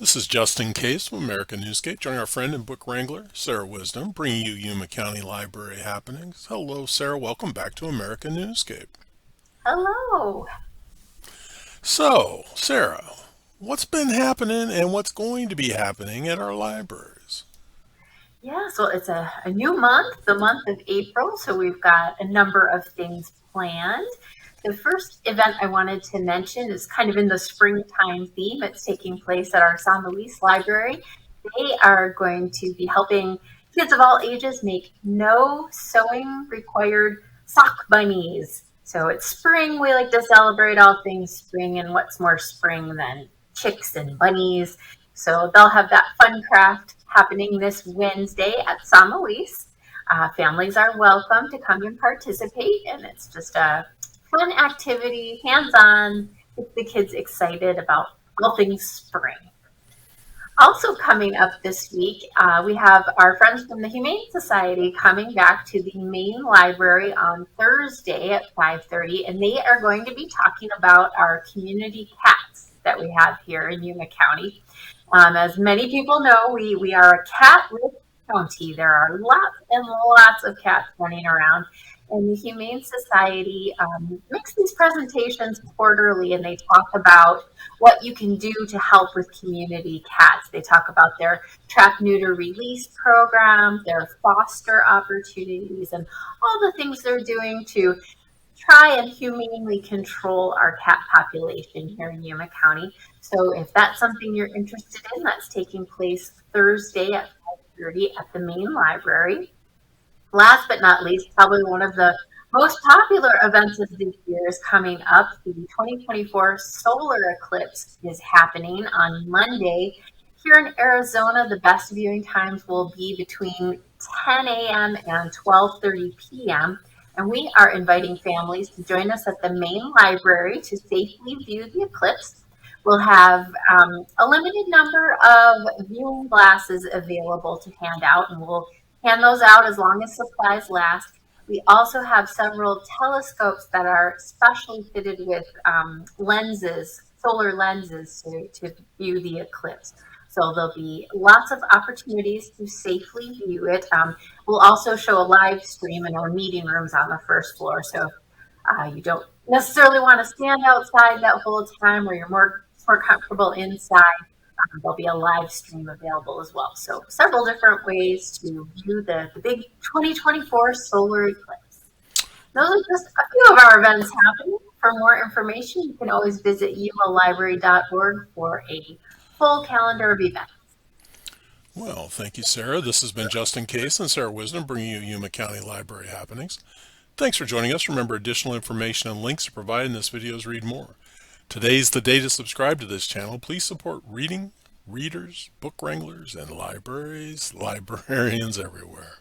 This is Justin Case from American Newscape, joining our friend and book wrangler, Sarah Wisdom, bringing you Yuma County Library Happenings. Hello, Sarah. Welcome back to American Newscape. Hello. So, Sarah, what's been happening and what's going to be happening at our libraries? Yeah, so it's a new month, the month of April, so we've got a number of things planned. The first event I wanted to mention is kind of in the springtime theme. It's taking place at our San Luis Library. They are going to be helping kids of all ages make no sewing required sock bunnies. So it's spring. We like to celebrate all things spring, and what's more spring than chicks and bunnies? So they'll have that fun craft happening this Wednesday at San Luis. Families are welcome to come and participate, and it's just a fun activity, hands-on, get the kids excited about all things spring. Also coming up this week, we have our friends from the Humane Society coming back to the main library on Thursday at 5:30, and they are going to be talking about our community cats that we have here in Yuma County. As many people know, we are a cat-rich county. There are lots and lots of cats running around. And the Humane Society makes these presentations quarterly, and they talk about what you can do to help with community cats. They talk about their trap, neuter, release program, their foster opportunities, and all the things they're doing to try and humanely control our cat population here in Yuma County. So if that's something you're interested in, that's taking place Thursday at 5:30 at the main library. Last but not least, probably one of the most popular events of the year is coming up. The 2024 solar eclipse is happening on Monday. Here in Arizona, the best viewing times will be between 10 a.m. and 12:30 p.m. And we are inviting families to join us at the main library to safely view the eclipse. We'll have a limited number of viewing glasses available to hand out, and we'll hand those out as long as supplies last. We also have several telescopes that are specially fitted with lenses, solar lenses, to view the eclipse. So there'll be lots of opportunities to safely view it. We'll also show a live stream in our meeting rooms on the first floor. So you don't necessarily want to stand outside that whole time, or you're more comfortable inside. There'll be a live stream available as well. So several different ways to view the big 2024 solar eclipse. Those are just a few of our events happening. For more information, you can always visit yumalibrary.org for a full calendar of events. Well, thank you, Sarah. This has been Justin Case and Sarah Wisdom, bringing you Yuma County Library Happenings. Thanks for joining us. Remember, additional information and links are provided in this video's Read More. Today's the day to subscribe to this channel. Please support reading, readers, book wranglers, and libraries, librarians everywhere.